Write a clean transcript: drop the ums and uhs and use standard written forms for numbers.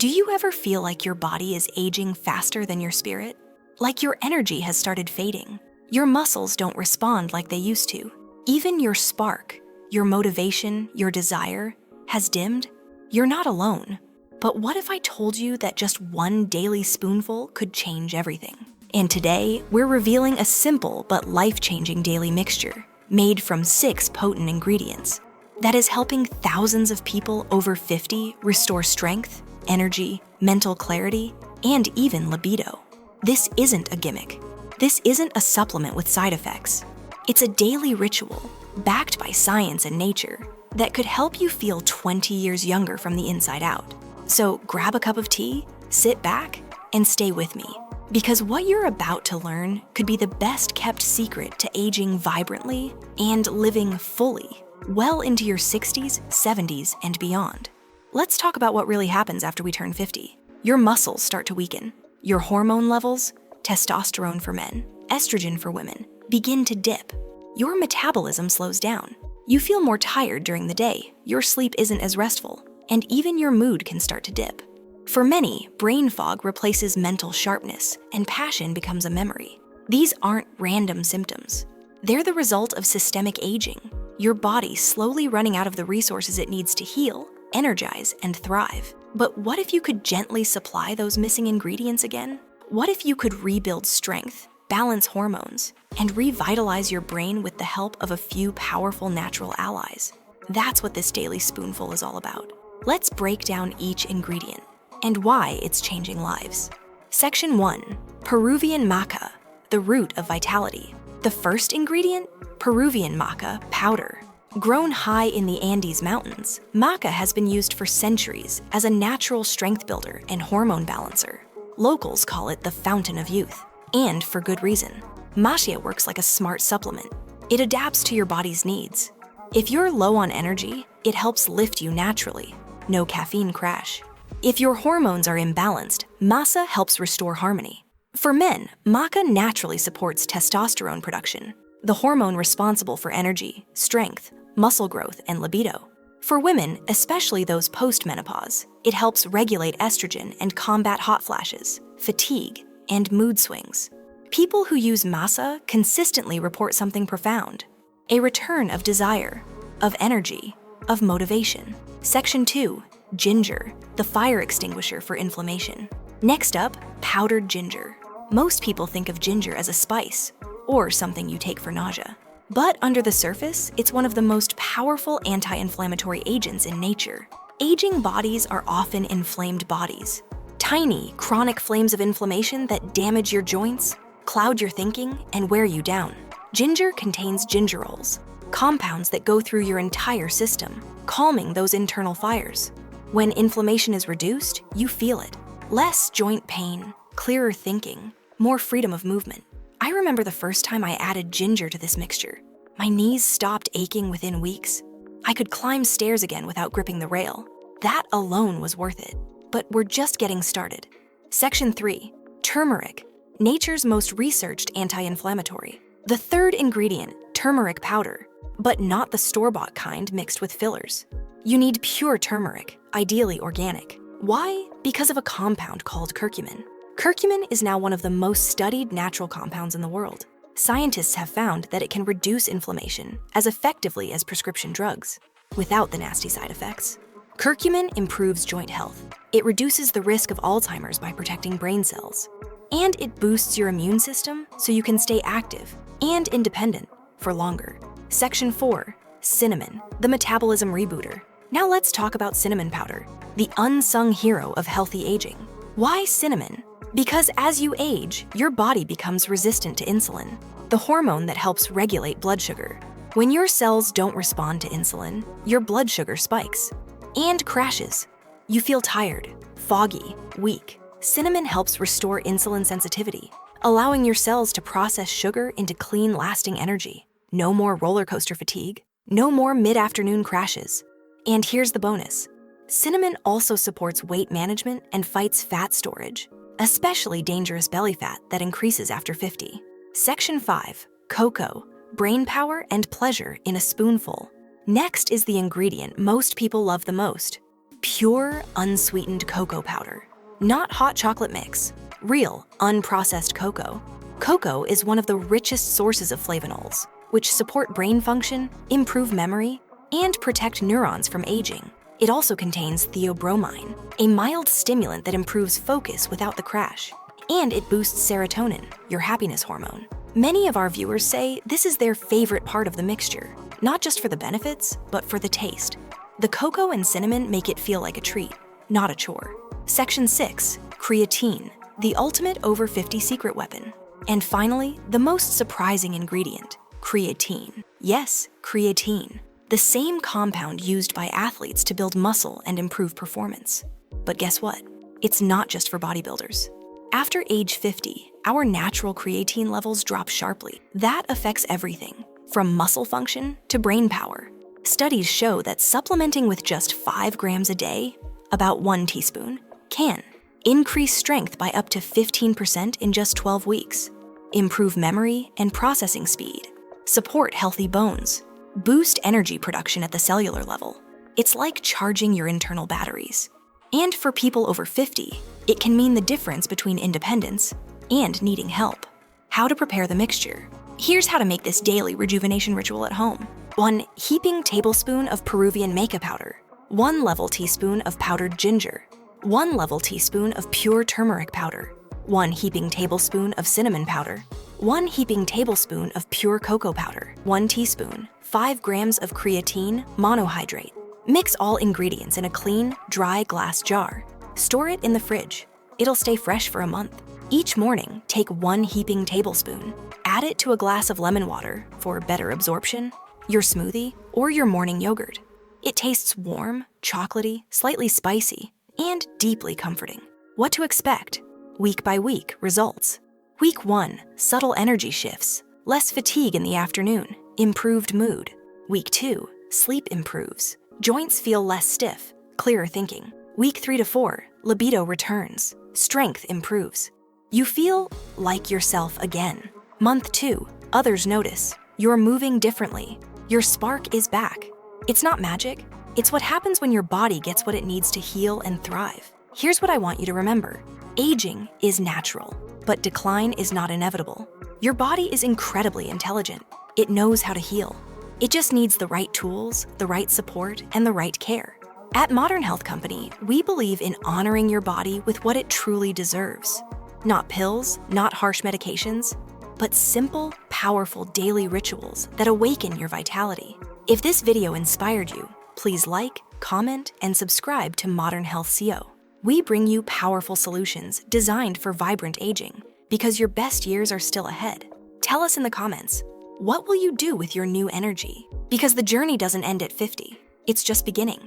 Do you ever feel like your body is aging faster than your spirit? Like your energy has started fading? Your muscles don't respond like they used to? Even your spark, your motivation, your desire has dimmed? You're not alone. But what if I told you that just one daily spoonful could change everything? And today, we're revealing a simple but life-changing daily mixture made from 6 potent ingredients that is helping thousands of people over 50 restore strength, energy, mental clarity, and even libido. This isn't a gimmick. This isn't a supplement with side effects. It's a daily ritual, backed by science and nature, that could help you feel 20 years younger from the inside out. So grab a cup of tea, sit back, and stay with me. Because what you're about to learn could be the best kept secret to aging vibrantly and living fully, well into your 60s, 70s, and beyond. Let's talk about what really happens after we turn 50. Your muscles start to weaken. Your hormone levels, testosterone for men, estrogen for women, begin to dip. Your metabolism slows down. You feel more tired during the day, your sleep isn't as restful, and even your mood can start to dip. For many, brain fog replaces mental sharpness, and passion becomes a memory. These aren't random symptoms. They're the result of systemic aging, your body slowly running out of the resources it needs to heal, energize, and thrive. But what if you could gently supply those missing ingredients again? What if you could rebuild strength, balance hormones, and revitalize your brain with the help of a few powerful natural allies? That's what this daily spoonful is all about. Let's break down each ingredient and why it's changing lives. Section 1, Peruvian maca, the root of vitality. The first ingredient, Peruvian maca powder. Grown high in the Andes Mountains, maca has been used for centuries as a natural strength builder and hormone balancer. Locals call it the fountain of youth, and for good reason. Maca works like a smart supplement. It adapts to your body's needs. If you're low on energy, it helps lift you naturally. No caffeine crash. If your hormones are imbalanced, maca helps restore harmony. For men, maca naturally supports testosterone production, the hormone responsible for energy, strength, muscle growth, and libido. For women, especially those post-menopause, it helps regulate estrogen and combat hot flashes, fatigue, and mood swings. People who use maca consistently report something profound: a return of desire, of energy, of motivation. Section 2, ginger, the fire extinguisher for inflammation. Next up, powdered ginger. Most people think of ginger as a spice, or something you take for nausea. But under the surface, it's one of the most powerful anti-inflammatory agents in nature. Aging bodies are often inflamed bodies. Tiny, chronic flames of inflammation that damage your joints, cloud your thinking, and wear you down. Ginger contains gingerols, compounds that go through your entire system, calming those internal fires. When inflammation is reduced, you feel it. Less joint pain, clearer thinking, more freedom of movement. I remember the first time I added ginger to this mixture. My knees stopped aching within weeks. I could climb stairs again without gripping the rail. That alone was worth it. But we're just getting started. Section 3, turmeric, nature's most researched anti-inflammatory. The third ingredient, turmeric powder, but not the store-bought kind mixed with fillers. You need pure turmeric, ideally organic. Why? Because of a compound called curcumin. Curcumin is now one of the most studied natural compounds in the world. Scientists have found that it can reduce inflammation as effectively as prescription drugs, without the nasty side effects. Curcumin improves joint health. It reduces the risk of Alzheimer's by protecting brain cells. And it boosts your immune system so you can stay active and independent for longer. Section 4, cinnamon, the metabolism rebooter. Now let's talk about cinnamon powder, the unsung hero of healthy aging. Why cinnamon? Because as you age, your body becomes resistant to insulin, the hormone that helps regulate blood sugar. When your cells don't respond to insulin, your blood sugar spikes and crashes. You feel tired, foggy, weak. Cinnamon helps restore insulin sensitivity, allowing your cells to process sugar into clean, lasting energy. No more roller coaster fatigue, no more mid-afternoon crashes. And here's the bonus. Cinnamon also supports weight management and fights fat storage, especially dangerous belly fat that increases after 50. Section 5, cocoa, brain power and pleasure in a spoonful. Next is the ingredient most people love the most, pure, unsweetened cocoa powder. Not hot chocolate mix, real, unprocessed cocoa. Cocoa is one of the richest sources of flavonols, which support brain function, improve memory, and protect neurons from aging. It also contains theobromine, a mild stimulant that improves focus without the crash. And it boosts serotonin, your happiness hormone. Many of our viewers say this is their favorite part of the mixture, not just for the benefits, but for the taste. The cocoa and cinnamon make it feel like a treat, not a chore. Section 6, creatine, the ultimate over 50 secret weapon. And finally, the most surprising ingredient, creatine. Yes, creatine, the same compound used by athletes to build muscle and improve performance. But guess what? It's not just for bodybuilders. After age 50, our natural creatine levels drop sharply. That affects everything, from muscle function to brain power. Studies show that supplementing with just 5 grams a day, about 1 teaspoon, can increase strength by up to 15% in just 12 weeks, improve memory and processing speed, support healthy bones, boost energy production at the cellular level. It's like charging your internal batteries. And for people over 50, it can mean the difference between independence and needing help. How to prepare the mixture. Here's how to make this daily rejuvenation ritual at home. 1 heaping tablespoon of Peruvian maca powder, 1 level teaspoon of powdered ginger, 1 level teaspoon of pure turmeric powder, 1 heaping tablespoon of cinnamon powder, 1 heaping tablespoon of pure cocoa powder, 1 teaspoon, 5 grams of creatine monohydrate. Mix all ingredients in a clean, dry glass jar. Store it in the fridge. It'll stay fresh for a month. Each morning, take 1 heaping tablespoon. Add it to a glass of lemon water for better absorption, your smoothie, or your morning yogurt. It tastes warm, chocolatey, slightly spicy, and deeply comforting. What to expect? Week by week, results. Week 1, subtle energy shifts, less fatigue in the afternoon, improved mood. Week 2, sleep improves, joints feel less stiff, clearer thinking. Week 3 to 4, libido returns, strength improves. You feel like yourself again. Month 2, others notice, you're moving differently. Your spark is back. It's not magic. It's what happens when your body gets what it needs to heal and thrive. Here's what I want you to remember. Aging is natural, but decline is not inevitable. Your body is incredibly intelligent. It knows how to heal. It just needs the right tools, the right support, and the right care. At Modern Health Company, we believe in honoring your body with what it truly deserves. Not pills, not harsh medications, but simple, powerful daily rituals that awaken your vitality. If this video inspired you, please like, comment, and subscribe to Modern Health CO. We bring you powerful solutions designed for vibrant aging, because your best years are still ahead. Tell us in the comments, what will you do with your new energy? Because the journey doesn't end at 50, it's just beginning.